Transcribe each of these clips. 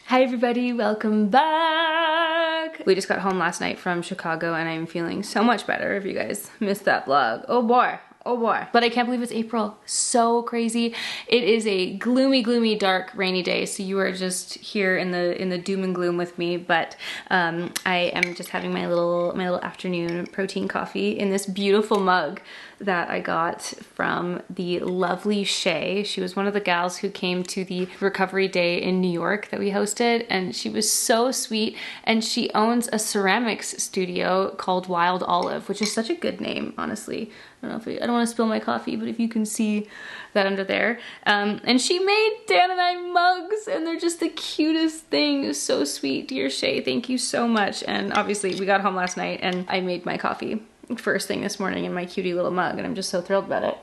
Hi everybody, welcome back! We just got home last night from Chicago and I'm feeling so much better if you guys missed that vlog. Oh boy. Oh boy. But I can't believe it's April. So crazy. It is a gloomy, gloomy, dark, rainy day. So you are just here in the doom and gloom with me. But I am just having my little afternoon protein coffee in this beautiful mug that I got from the lovely Shay. She was one of the gals who came to the recovery day in New York that we hosted, and she was so sweet. And she owns a ceramics studio called Wild Olive, which is such a good name, honestly. I don't want to spill my coffee, but if you can see that under there. And she made Dan and I mugs, and they're just the cutest thing. So sweet, dear Shay. Thank you so much. And obviously we got home last night and I made my coffee first thing this morning in my cutie little mug, and I'm just so thrilled about it.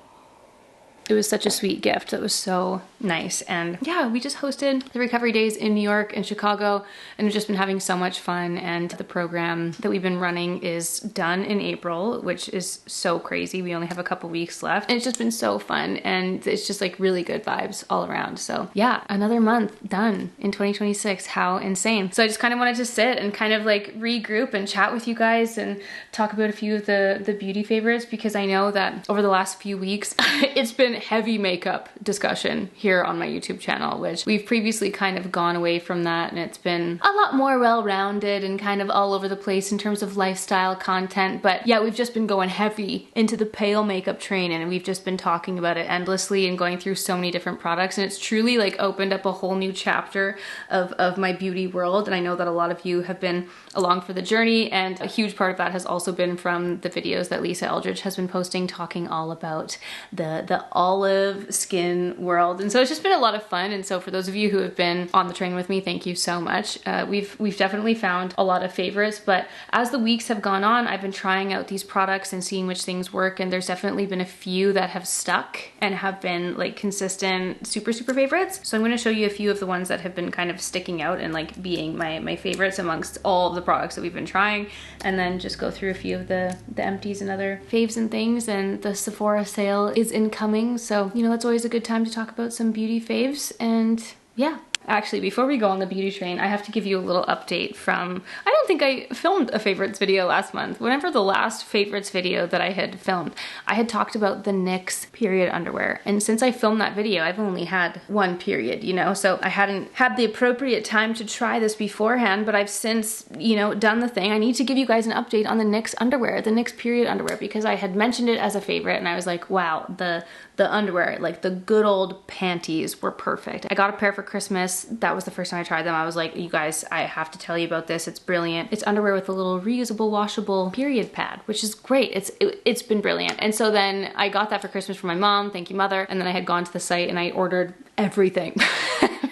It was such a sweet gift. It was so nice. And yeah, we just hosted the recovery days in New York and Chicago, and we've just been having so much fun. And the program that we've been running is done in April, which is so crazy. We only have a couple weeks left, and it's just been so fun. And it's just like really good vibes all around. So yeah, another month done in 2026. How insane. So I just kind of wanted to sit and kind of like regroup and chat with you guys and talk about a few of the beauty favorites, because I know that over the last few weeks, it's been heavy makeup discussion here on my YouTube channel, which we've previously kind of gone away from that, and it's been a lot more well-rounded and kind of all over the place in terms of lifestyle content. But yeah, we've just been going heavy into the pale makeup train, and we've just been talking about it endlessly and going through so many different products, and it's truly like opened up a whole new chapter of my beauty world. And I know that a lot of you have been along for the journey, and a huge part of that has also been from the videos that Lisa Eldridge has been posting, talking all about the olive skin world. And so it's just been a lot of fun. And so for those of you who have been on the train with me, thank you so much. We've definitely found a lot of favorites, but as the weeks have gone on, I've been trying out these products and seeing which things work, and there's definitely been a few that have stuck and have been like consistent super favorites. So I'm going to show you a few of the ones that have been kind of sticking out and like being my favorites amongst all of the products that we've been trying, and then just go through a few of the empties and other faves and things. And the Sephora sale is incoming, so you know that's always a good time to talk about some beauty faves. And yeah, actually, before we go on the beauty train, I have to give you a little update from, I don't think I filmed a favorites video last month. Whenever the last favorites video that I had filmed, I had talked about the NYX period underwear. And since I filmed that video, I've only had one period, you know, so I hadn't had the appropriate time to try this beforehand, but I've since, you know, done the thing. I need to give you guys an update on the NYX underwear, the NYX period underwear, because I had mentioned it as a favorite, and I was like, wow, the underwear, like the good old panties were perfect. I got a pair for Christmas. That was the first time I tried them. I was like, you guys, I have to tell you about this. It's brilliant. It's underwear with a little reusable, washable period pad, which is great. It's been brilliant. And so then I got that for Christmas for my mom. Thank you, mother. And then I had gone to the site and I ordered everything.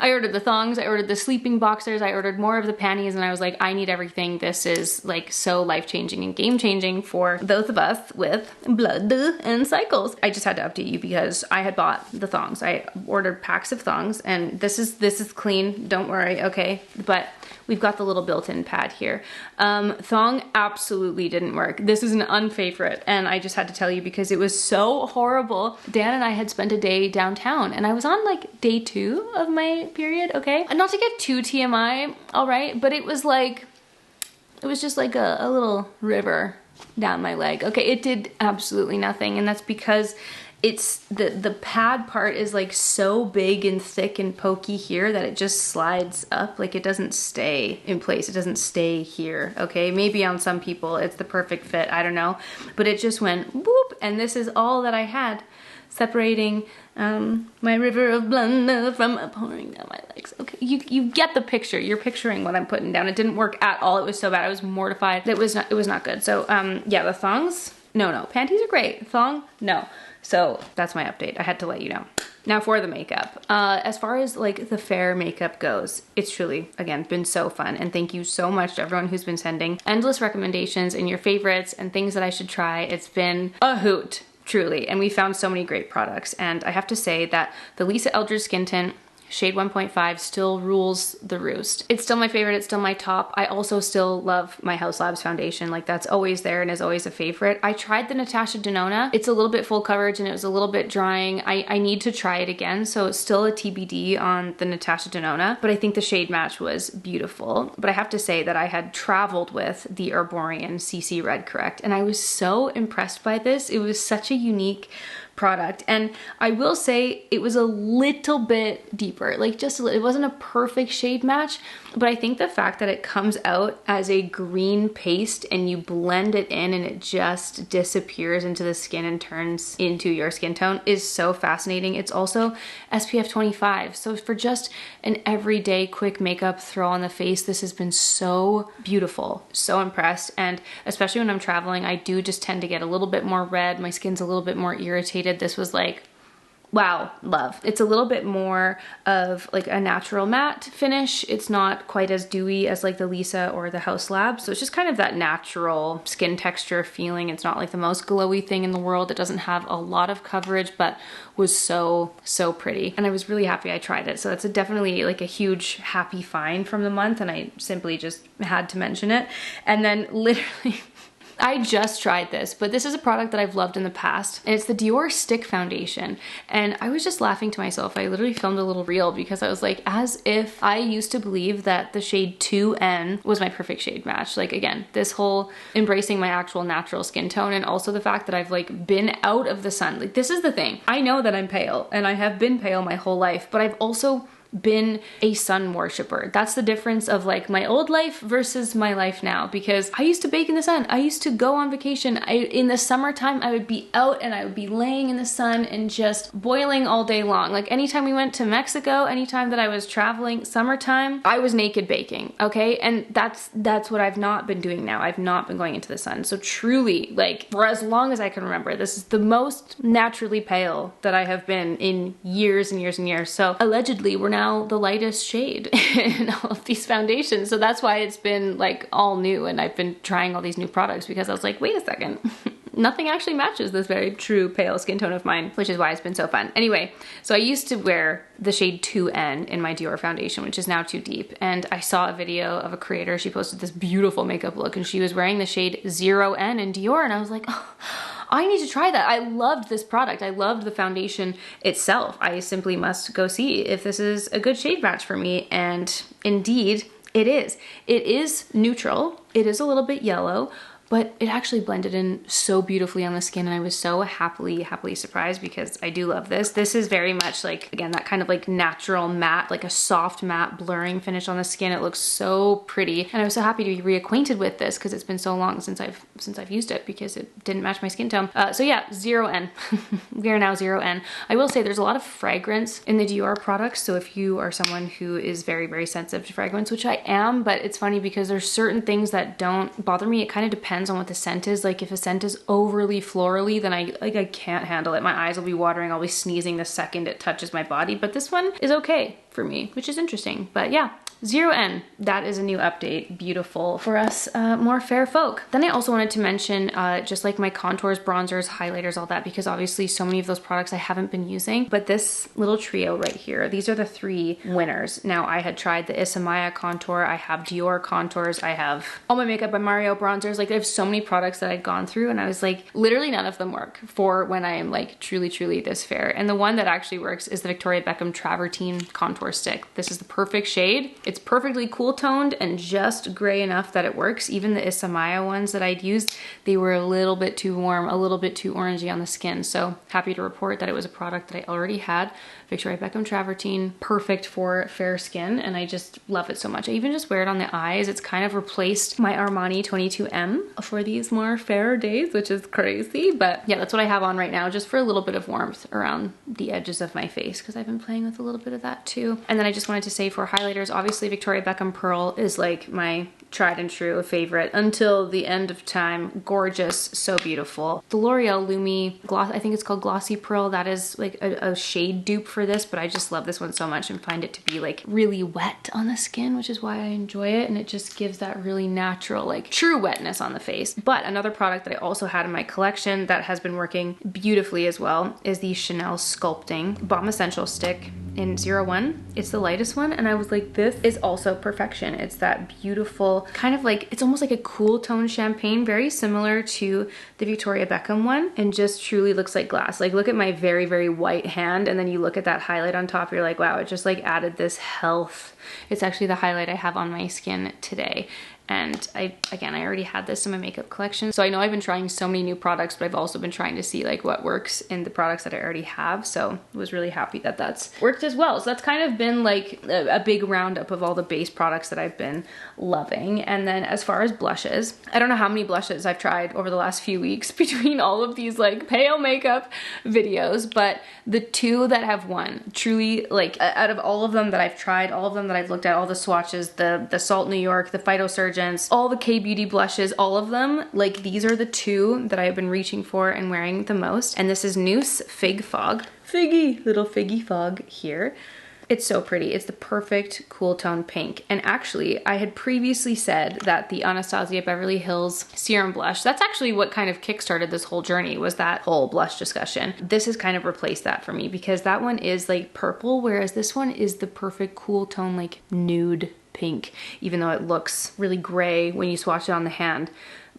I ordered the thongs, I ordered the sleeping boxers, I ordered more of the panties, and I was like, I need everything. This is like so life-changing and game-changing for those of us with blood and cycles. I just had to update you because I had bought the thongs. I ordered packs of thongs, and this is clean, don't worry, okay? But we've got the little built-in pad here. Thong absolutely didn't work. This is an unfavorite, and I just had to tell you because it was so horrible. Dan and I had spent a day downtown, and I was on like day 2 of my period, okay? And not to get too TMI, all right, but it was just like a little river down my leg. Okay, it did absolutely nothing, and that's because it's the pad part is like so big and thick and pokey here that it just slides up. Like it doesn't stay in place. It doesn't stay here, okay? Maybe on some people it's the perfect fit, I don't know. But it just went whoop, and this is all that I had separating my river of blood from pouring down my legs. Okay, you get the picture. You're picturing what I'm putting down. It didn't work at all. It was so bad. I was mortified. It was not good. So yeah, the thongs, no. Panties are great. Thong, no. So that's my update. I had to let you know. Now for the makeup. As far as like the fair makeup goes, it's truly, again, been so fun. And thank you so much to everyone who's been sending endless recommendations and your favorites and things that I should try. It's been a hoot, truly. And we found so many great products. And I have to say that the Lisa Eldridge Skin Tint, shade 1.5 still rules the roost. It's still my favorite, it's still my top. I also still love my House Labs foundation. Like that's always there and is always a favorite. I tried the Natasha Denona. It's a little bit full coverage and it was a little bit drying. I need to try it again. So it's still a TBD on the Natasha Denona, but I think the shade match was beautiful. But I have to say that I had traveled with the Erborian CC Red Correct and I was so impressed by this. It was such a unique product, and I will say it was a little bit deeper, like just a little. It wasn't a perfect shade match, but I think the fact that it comes out as a green paste and you blend it in and it just disappears into the skin and turns into your skin tone is so fascinating. It's also SPF 25, so for just an everyday quick makeup throw on the face, this has been so beautiful. So impressed, and especially when I'm traveling, I do just tend to get a little bit more red. My skin's a little bit more irritated. This was like, wow, love. It's a little bit more of like a natural matte finish. It's not quite as dewy as like the Lisa or the House Labs. So it's just kind of that natural skin texture feeling. It's not like the most glowy thing in the world. It doesn't have a lot of coverage, but was so, so pretty. And I was really happy I tried it. So that's definitely like a huge happy find from the month. And I simply just had to mention it. And then literally, I just tried this, but this is a product that I've loved in the past, and it's the Dior Stick Foundation. And I was just laughing to myself. I literally filmed a little reel because I was like, as if I used to believe that the shade 2N was my perfect shade match. Like again, this whole embracing my actual natural skin tone, and also the fact that I've like been out of the sun. Like this is the thing. I know that I'm pale and I have been pale my whole life, but I've also been a sun worshiper. That's the difference of like my old life versus my life now, because I used to bake in the sun. I used to go on vacation. In the summertime, I would be out and I would be laying in the sun and just boiling all day long. Like anytime we went to Mexico, anytime that I was traveling, summertime, I was naked baking, okay? And that's what I've not been doing now. I've not been going into the sun. So truly, like for as long as I can remember, this is the most naturally pale that I have been in years and years and years. So allegedly, we're now the lightest shade in all of these foundations. So that's why it's been like all new, and I've been trying all these new products because I was like, wait a second. Nothing actually matches this very true pale skin tone of mine, which is why it's been so fun. Anyway, so I used to wear the shade 2N in my Dior foundation, which is now too deep. And I saw a video of a creator. She posted this beautiful makeup look and she was wearing the shade 0N in Dior. And I was like, oh, I need to try that. I loved this product. I loved the foundation itself. I simply must go see if this is a good shade match for me. And indeed, it is. It is neutral. It is a little bit yellow, but it actually blended in so beautifully on the skin, and I was so happily surprised because I do love this. This is very much like, again, that kind of like natural matte, like a soft matte blurring finish on the skin. It looks so pretty, and I was so happy to be reacquainted with this because it's been so long since I've used it because it didn't match my skin tone. So yeah, 0N. We are now 0N. I will say there's a lot of fragrance in the Dior products, so if you are someone who is very sensitive to fragrance, which I am, but it's funny because there's certain things that don't bother me. It kind of depends on what the scent is. Like if a scent is overly florally, then I can't handle it. My eyes will be watering, I'll be sneezing the second it touches my body, but this one is okay for me, which is interesting. But yeah, 0N, that is a new update. Beautiful for us more fair folk. Then I also wanted to mention just like my contours, bronzers, highlighters, all that, because obviously so many of those products I haven't been using, but this little trio right here, these are the 3 winners. Now I had tried the Isamaya contour, I have Dior contours, I have All My Makeup by Mario bronzers. Like I have so many products that I'd gone through and I was like, literally none of them work for when I am like truly this fair. And the one that actually works is the Victoria Beckham Travertine contour stick. This is the perfect shade. It's perfectly cool toned and just gray enough that it works. Even the Isamaya ones that I'd used, they were a little bit too warm, a little bit too orangey on the skin. So happy to report that it was a product that I already had. Victoria Beckham Travertine, perfect for fair skin, and I just love it so much. I even just wear it on the eyes. It's kind of replaced my Armani 22M for these more fairer days, which is crazy. But yeah, that's what I have on right now, just for a little bit of warmth around the edges of my face, because I've been playing with a little bit of that too. And then I just wanted to say for highlighters, obviously Victoria Beckham Pearl is like my tried and true favorite until the end of time. Gorgeous, so beautiful. The L'Oreal Lumi Gloss, I think it's called Glossy Pearl, that is like a shade dupe for this, but I just love this one so much and find it to be like really wet on the skin, which is why I enjoy it, and it just gives that really natural, like true wetness on the face. But another product that I also had in my collection that has been working beautifully as well is the Chanel Sculpting Balm Essential Stick in 01. It's the lightest one, and I was like, this is also perfection. It's that beautiful, kind of like, it's almost like a cool tone champagne, very similar to the Victoria Beckham one, and just truly looks like glass. Like, look at my very, very white hand, and then you look at that highlight on top, you're like, wow, it just like added this health. It's actually the highlight I have on my skin today. And I already had this in my makeup collection. So I know I've been trying so many new products, but I've also been trying to see like what works in the products that I already have. So I was really happy that that's worked as well. So that's kind of been like a big roundup of all the base products that I've been loving. And then as far as blushes, I don't know how many blushes I've tried over the last few weeks between all of these like pale makeup videos, but the two that have won, truly, like out of all of them that I've tried, all of them that I've looked at, all the swatches, the Salt New York, the Phytosurgeon, all the K-Beauty blushes, all of them, like these are the two that I've been reaching for and wearing the most. And this is Noose Fig Fog. Figgy, little figgy fog here. It's so pretty. It's the perfect cool tone pink. And actually, I had previously said that the Anastasia Beverly Hills Serum Blush, that's actually what kind of kickstarted this whole journey, was that whole blush discussion. This has kind of replaced that for me because that one is like purple, whereas this one is the perfect cool tone, like nude pink, even though it looks really gray when you swatch it on the hand.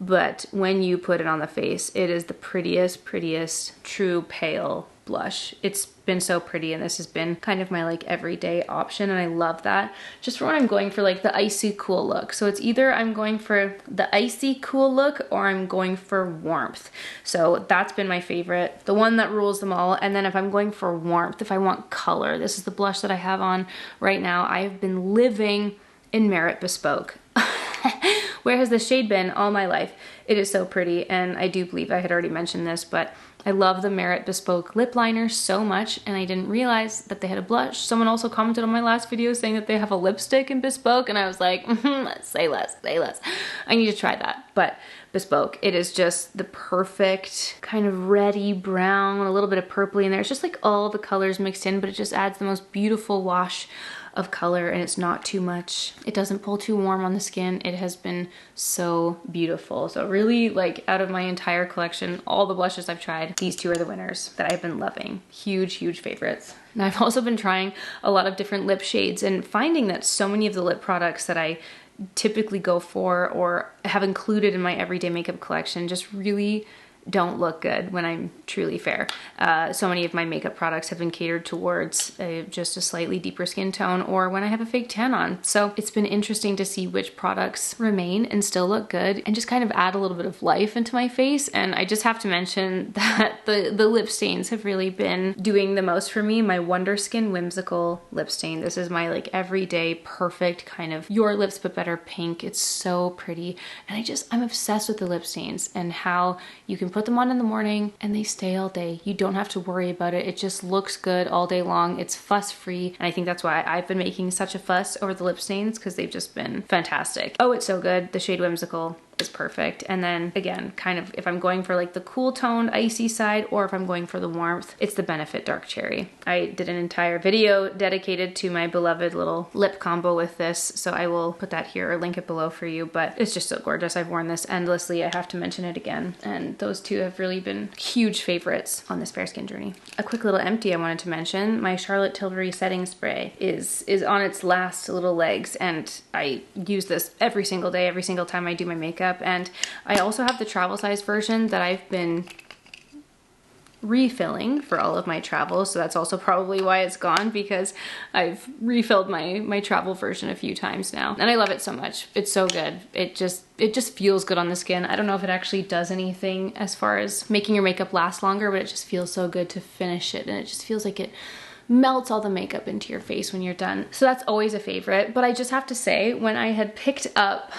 But when you put it on the face, it is the prettiest true pale blush. It's been so pretty, and this has been kind of my like everyday option, and I love that. Just for when I'm going for like the icy cool look. So it's either I'm going for the icy cool look or I'm going for warmth. So that's been my favorite, the one that rules them all. And then if I'm going for warmth, if I want color, this is the blush that I have on right now. I have been living in Merit Bespoke. Where has this shade been all my life? It is so pretty, and I do believe I had already mentioned this, but I love the Merit Bespoke lip liner so much, and I didn't realize that they had a blush. Someone also commented on my last video saying that they have a lipstick in Bespoke, and I was like, say less, say less. I need to try that. But Bespoke, it is just the perfect kind of reddy brown, a little bit of purpley in there. It's just like all the colors mixed in, but it just adds the most beautiful wash of color, and it's not too much. It doesn't pull too warm on the skin. It has been so beautiful. So really, like, out of my entire collection, all the blushes I've tried, these two are the winners that I've been loving. Huge, huge favorites. And I've also been trying a lot of different lip shades and finding that so many of the lip products that I typically go for or have included in my everyday makeup collection just really don't look good when I'm truly fair. So many of my makeup products have been catered towards just a slightly deeper skin tone or when I have a fake tan on. So it's been interesting to see which products remain and still look good and just kind of add a little bit of life into my face. And I just have to mention that the lip stains have really been doing the most for me. My Wonder Skin Whimsical lip stain. This is my like everyday perfect kind of your lips but better pink. It's so pretty. And I'm obsessed with the lip stains and how you can put them on in the morning and they stay all day. You don't have to worry about it. It just looks good all day long. It's fuss free. And I think that's why I've been making such a fuss over the lip stains, because they've just been fantastic. Oh, it's so good. The shade Whimsical is perfect. And then again, kind of if I'm going for like the cool toned icy side or if I'm going for the warmth, it's the Benefit Dark Cherry. I did an entire video dedicated to my beloved little lip combo with this, so I will put that here or link it below for you, but it's just so gorgeous. I've worn this endlessly. I have to mention it again, and those two have really been huge favorites on this fair skin journey. A quick little empty I wanted to mention, my Charlotte Tilbury setting spray is on its last little legs, and I use this every single day, every single time I do my makeup. And I also have the travel size version that I've been refilling for all of my travels, so that's also probably why it's gone, because I've refilled my travel version a few times now, and I love it so much. It's so good. It just feels good on the skin. I don't know if it actually does anything as far as making your makeup last longer, but it just feels so good to finish it, and it just feels like it melts all the makeup into your face when you're done. So that's always a favorite. But I just have to say, when I had picked up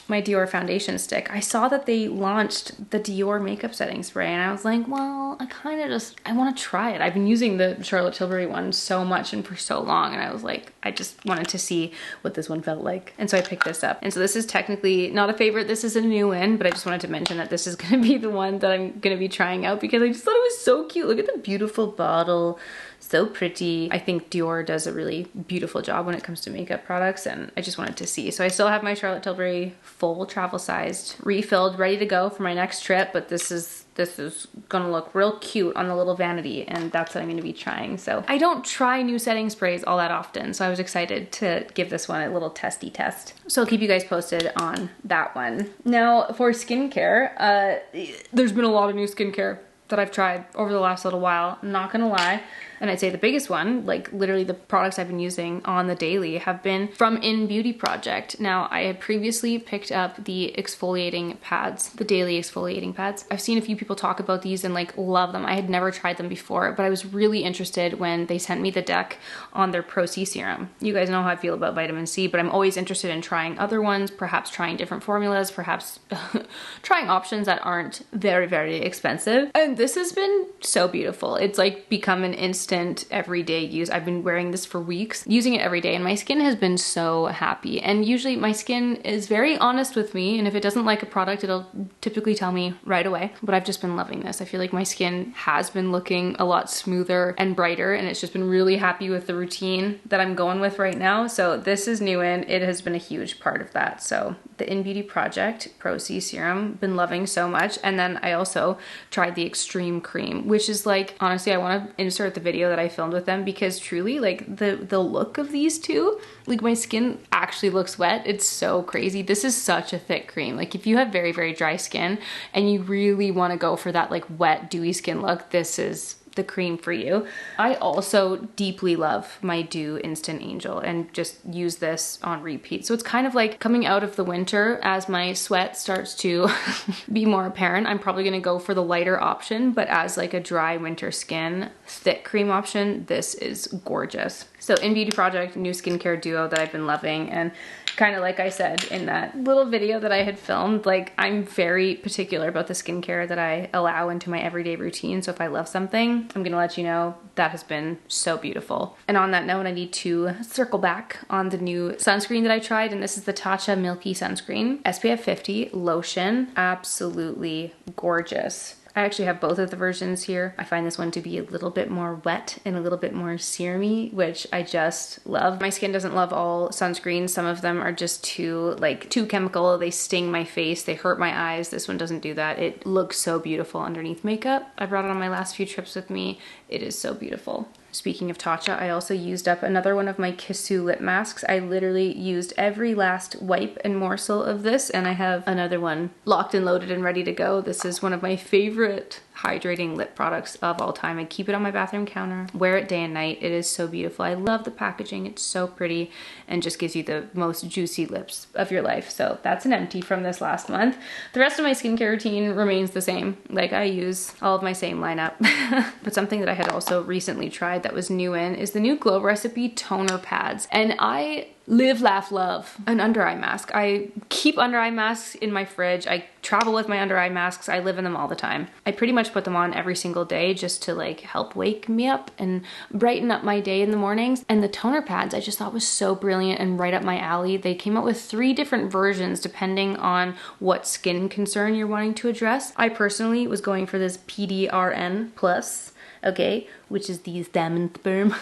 my Dior foundation stick, I saw that they launched the Dior makeup setting spray, and I was like, well, I want to try it. I've been using the Charlotte Tilbury one so much and for so long, and I was like, I just wanted to see what this one felt like. And so I picked this up. And so this is technically not a favorite, this is a new one, but I just wanted to mention that this is gonna be the one that I'm gonna be trying out because I just thought it was so cute. Look at the beautiful bottle, So pretty. I think Dior does a really beautiful job when it comes to makeup products, and I just wanted to see. So I still have my Charlotte Tilbury full travel sized refilled, ready to go for my next trip, but this is gonna look real cute on the little vanity, and that's what I'm gonna be trying. So I don't try new setting sprays all that often, so I was excited to give this one a little testy test. So I'll keep you guys posted on that one. Now for skincare, there's been a lot of new skincare that I've tried over the last little while, not gonna lie. And I'd say the biggest one, like literally the products I've been using on the daily, have been from In Beauty Project. Now, I had previously picked up the exfoliating pads, the daily exfoliating pads. I've seen a few people talk about these and like love them. I had never tried them before, but I was really interested when they sent me the deck on their Pro C serum. You guys know how I feel about vitamin C, but I'm always interested in trying other ones, perhaps trying different formulas, perhaps trying options that aren't very, very expensive. And this has been so beautiful. It's like become an instant everyday use. I've been wearing this for weeks, using it every day, and my skin has been so happy. And usually my skin is very honest with me, and if it doesn't like a product, it'll typically tell me right away. But I've just been loving this. I feel like my skin has been looking a lot smoother and brighter, and it's just been really happy with the routine that I'm going with right now. So this is new, and it has been a huge part of that. So the In Beauty Project Pro C serum, been loving so much. And then I also tried the Extreme Cream, which is like, honestly, I want to insert the video that I filmed with them, because truly like the look of these two, like my skin actually looks wet. It's so crazy. This is such a thick cream. Like if you have very, very dry skin and you really want to go for that like wet, dewy skin look, this is the cream for you. I also deeply love my Dew Instant Angel and just use this on repeat. So it's kind of like coming out of the winter as my sweat starts to be more apparent. I'm probably gonna go for the lighter option, but as like a dry winter skin, thick cream option, this is gorgeous. So In Beauty Project, new skincare duo that I've been loving, and kind of like I said in that little video that I had filmed, like I'm very particular about the skincare that I allow into my everyday routine. So if I love something, I'm gonna let you know. That has been so beautiful. And on that note, I need to circle back on the new sunscreen that I tried, and this is the Tatcha Milky Sunscreen. SPF 50 lotion, absolutely gorgeous. I actually have both of the versions here. I find this one to be a little bit more wet and a little bit more serumy, which I just love. My skin doesn't love all sunscreens. Some of them are just too chemical. They sting my face, they hurt my eyes. This one doesn't do that. It looks so beautiful underneath makeup. I brought it on my last few trips with me. It is so beautiful. Speaking of Tatcha, I also used up another one of my Kissu lip masks. I literally used every last wipe and morsel of this, and I have another one locked and loaded and ready to go. This is one of my favorite hydrating lip products of all time. I keep it on my bathroom counter, wear it day and night. It is so beautiful. I love the packaging. It's so pretty and just gives you the most juicy lips of your life. So that's an empty from this last month. The rest of my skincare routine remains the same. Like I use all of my same lineup. But something that I had also recently tried that was new is the new Glow Recipe toner pads. And I live, laugh, love an under eye mask. I keep under eye masks in my fridge. I travel with my under eye masks. I live in them all the time. I pretty much put them on every single day just to like help wake me up and brighten up my day in the mornings. And the toner pads I just thought was so brilliant and right up my alley. They came out with 3 different versions depending on what skin concern you're wanting to address. I personally was going for this PDRN plus, okay, which is these Diamond Sperm.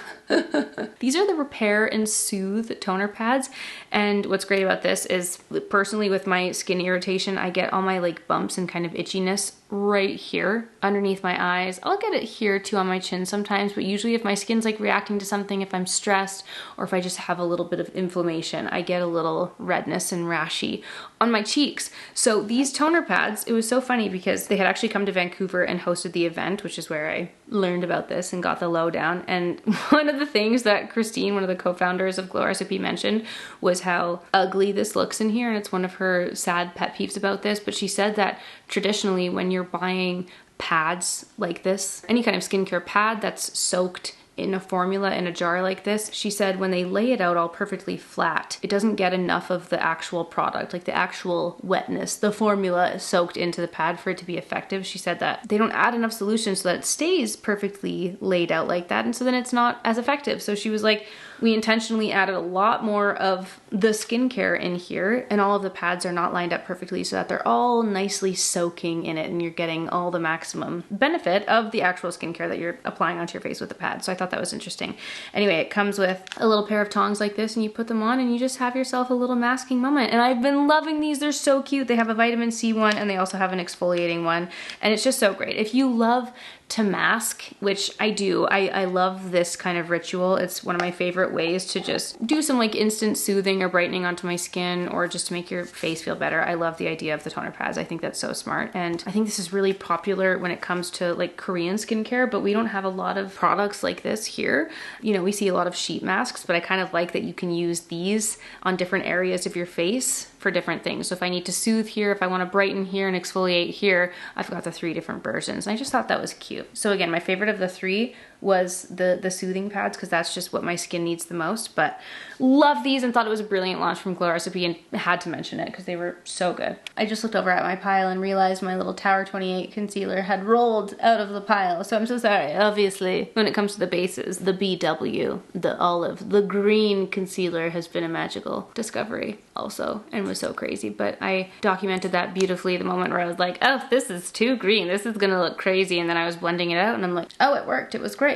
These are the Repair and Soothe toner pads. And what's great about this is, personally with my skin irritation, I get all my like bumps and kind of itchiness right here underneath my eyes. I'll get it here too on my chin sometimes, but usually if my skin's like reacting to something, if I'm stressed or if I just have a little bit of inflammation, I get a little redness and rashy on my cheeks. So these toner pads, it was so funny because they had actually come to Vancouver and hosted the event, which is where I learned about this and got the lowdown. And one of the things that Christine, one of the co-founders of Glow Recipe, mentioned was how ugly this looks in here, and it's one of her sad pet peeves about this. But she said that traditionally when you're buying pads like this, any kind of skincare pad that's soaked in a formula in a jar like this, she said when they lay it out all perfectly flat, it doesn't get enough of the actual product, like the actual wetness, the formula soaked into the pad for it to be effective. She said that they don't add enough solution so that it stays perfectly laid out like that, and so then it's not as effective. So she was like, we intentionally added a lot more of the skincare in here, and all of the pads are not lined up perfectly so that they're all nicely soaking in it and you're getting all the maximum benefit of the actual skincare that you're applying onto your face with the pad. So I thought thought that was interesting. Anyway, it comes with a little pair of tongs like this, and you put them on and you just have yourself a little masking moment. And I've been loving these. They're so cute. They have a vitamin C one and they also have an exfoliating one. And it's just so great. If you love to mask, which I do, I love this kind of ritual. It's one of my favorite ways to just do some like instant soothing or brightening onto my skin, or just to make your face feel better. I love the idea of the toner pads. I think that's so smart. And I think this is really popular when it comes to like Korean skincare, but we don't have a lot of products like this here. You know, we see a lot of sheet masks, but I kind of like that you can use these on different areas of your face for different things. So if I need to soothe here, if I want to brighten here and exfoliate here, I've got the 3 different versions. And I just thought that was cute. So again, my favorite of the 3 was the soothing pads, because that's just what my skin needs the most. But love these and thought it was a brilliant launch from Glow Recipe, and had to mention it because they were so good. I just looked over at my pile and realized my little Tower 28 concealer had rolled out of the pile. So I'm so sorry. Obviously, when it comes to the bases, the BW, the olive, the green concealer has been a magical discovery also, and was so crazy. But I documented that beautifully the moment where I was like, oh, this is too green. This is gonna look crazy. And then I was blending it out and I'm like, oh, it worked. It was great.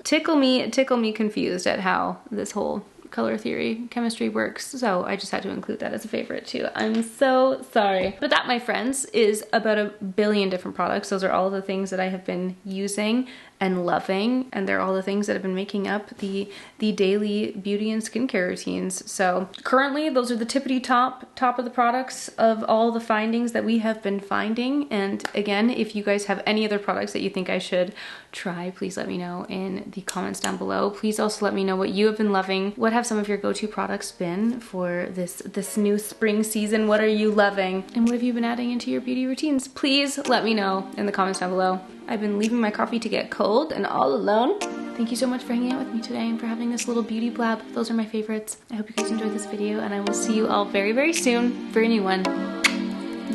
Tickle me confused at how this whole color theory chemistry works. So I just had to include that as a favorite too. I'm so sorry. But that, my friends, is about a billion different products. Those are all the things that I have been using and loving, and they're all the things that have been making up the daily beauty and skincare routines. So currently those are the tippity top of the products of all the findings that we have been finding. And again, if you guys have any other products that you think I should try, please let me know in the comments down below. Please also let me know what you have been loving. What have some of your go-to products been for this new spring season? What are you loving? And what have you been adding into your beauty routines? Please let me know in the comments down below. I've been leaving my coffee to get cold and all alone. Thank you so much for hanging out with me today and for having this little beauty blab. Those are my favorites. I hope you guys enjoyed this video, and I will see you all very, very soon for a new one.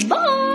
Bye!